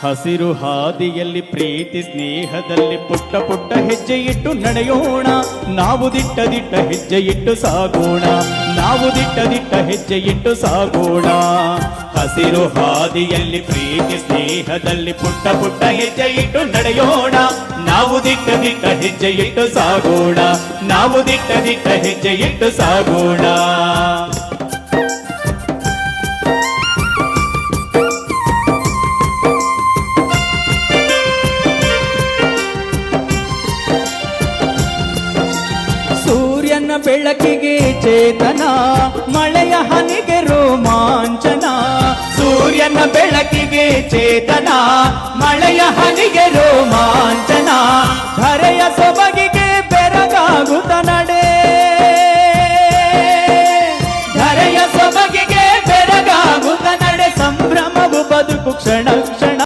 ಹಸಿರು ಹಾದಿಯಲ್ಲಿ ಪ್ರೀತಿ ಸ್ನೇಹದಲ್ಲಿ ಪುಟ್ಟ ಪುಟ್ಟ ಹೆಜ್ಜೆ ಇಟ್ಟು ನಡೆಯೋಣ. ನಾವು ದಿಟ್ಟ ದಿಟ್ಟ ಹೆಜ್ಜೆ ಇಟ್ಟು ಸಾಗೋಣ. ನಾವು ದಿಟ್ಟ ದಿಟ್ಟ ಹೆಜ್ಜೆ ಇಟ್ಟು ಸಾಗೋಣ. ಹಸಿರು ಹಾದಿಯಲ್ಲಿ ಪ್ರೀತಿ ಸ್ನೇಹದಲ್ಲಿ ಪುಟ್ಟ ಪುಟ್ಟ ಹೆಜ್ಜೆ ಇಟ್ಟು ನಡೆಯೋಣ. ನಾವು ದಿಟ್ಟ ದಿಟ್ಟ ಹೆಜ್ಜೆ ಇಟ್ಟು ಸಾಗೋಣ. ನಾವು ದಿಟ್ಟ ದಿಟ್ಟ ಹೆಜ್ಜೆ ಇಟ್ಟು ಸಾಗೋಣ. ಸೂರ್ಯನ ಬೆಳಕಿಗೆ ಚೇತನ, ಮಳೆಯ ಹನಿಗೆ ರೋಮಾಂಚನ. ಸೂರ್ಯನ ಬೆಳಕಿಗೆ ಚೇತನ, ಮಳೆಯ ಹನಿಗೆ ರೋಮಾಂಚನ. ಧರೆಯ ಸೊಬಗಿಗೆ ಬೆರಗಾಗುತ್ತ ನಡೆ. ಧರೆಯ ಸೊಬಗಿಗೆ ಬೆರಗಾಗುತ್ತ ನಡೆ. ಸಂಭ್ರಮವು ಬದುಕು ಕ್ಷಣ ಕ್ಷಣ.